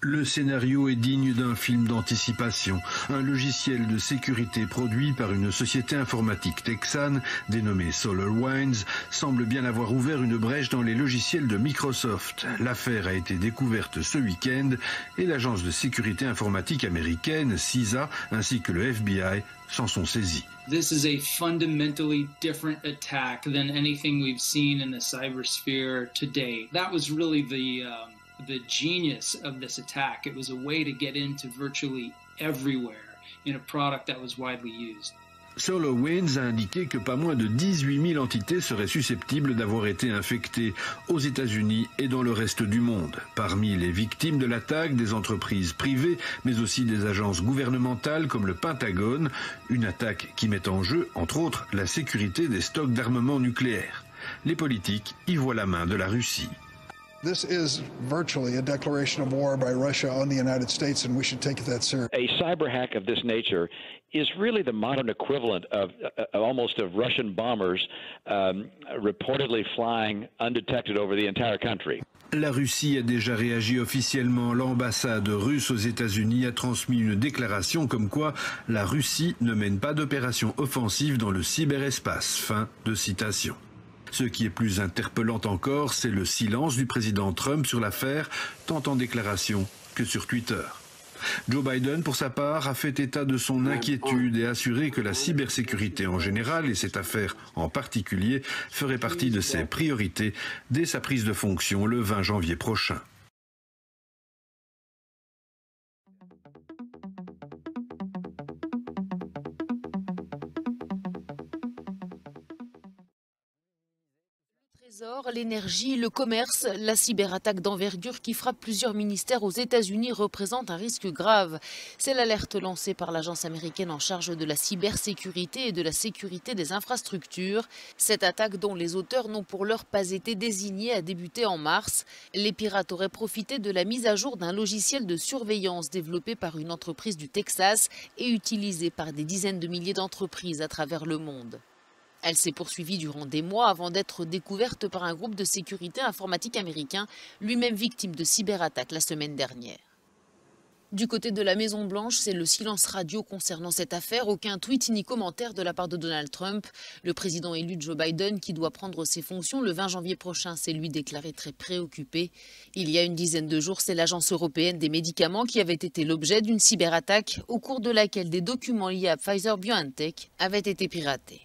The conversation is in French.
Le scénario est digne d'un film d'anticipation. Un logiciel de sécurité produit par une société informatique texane dénommée SolarWinds semble bien avoir ouvert une brèche dans les logiciels de Microsoft. L'affaire a été découverte ce week-end et l'agence de sécurité informatique américaine, CISA, ainsi que le FBI s'en sont saisis. This is a fundamentally different attack than anything we've seen in the cybersphere to date. That was really the genius of this attack. It was a way to get into virtually everywhere in a product that was widely used. SolarWinds a indiqué que pas moins de 18 000 entités seraient susceptibles d'avoir été infectées aux États-Unis et dans le reste du monde. Parmi les victimes de l'attaque, des entreprises privées, mais aussi des agences gouvernementales comme le Pentagone, une attaque qui met en jeu, entre autres, la sécurité des stocks d'armement nucléaire. Les politiques y voient la main de la Russie. This is virtually a declaration of war by Russia on the United States, and we should take that seriously. A cyber hack of this nature is really the modern equivalent of almost of Russian bombers reportedly flying undetected over the entire country. La Russie a déjà réagi officiellement. L'ambassade russe aux États-Unis a transmis une déclaration comme quoi la Russie ne mène pas d'opération offensive dans le cyberespace. Fin de citation. Ce qui est plus interpellant encore, c'est le silence du président Trump sur l'affaire, tant en déclaration que sur Twitter. Joe Biden, pour sa part, a fait état de son inquiétude et assuré que la cybersécurité en général, et cette affaire en particulier, ferait partie de ses priorités dès sa prise de fonction le 20 janvier prochain. L'énergie, le commerce, la cyberattaque d'envergure qui frappe plusieurs ministères aux États-Unis représente un risque grave. C'est l'alerte lancée par l'agence américaine en charge de la cybersécurité et de la sécurité des infrastructures. Cette attaque, dont les auteurs n'ont pour l'heure pas été désignés, a débuté en mars. Les pirates auraient profité de la mise à jour d'un logiciel de surveillance développé par une entreprise du Texas et utilisé par des dizaines de milliers d'entreprises à travers le monde. Elle s'est poursuivie durant des mois avant d'être découverte par un groupe de sécurité informatique américain, lui-même victime de cyberattaques la semaine dernière. Du côté de la Maison-Blanche, c'est le silence radio concernant cette affaire. Aucun tweet ni commentaire de la part de Donald Trump. Le président élu Joe Biden, qui doit prendre ses fonctions le 20 janvier prochain, s'est lui déclaré très préoccupé. Il y a une dizaine de jours, c'est l'Agence européenne des médicaments qui avait été l'objet d'une cyberattaque au cours de laquelle des documents liés à Pfizer-BioNTech avaient été piratés.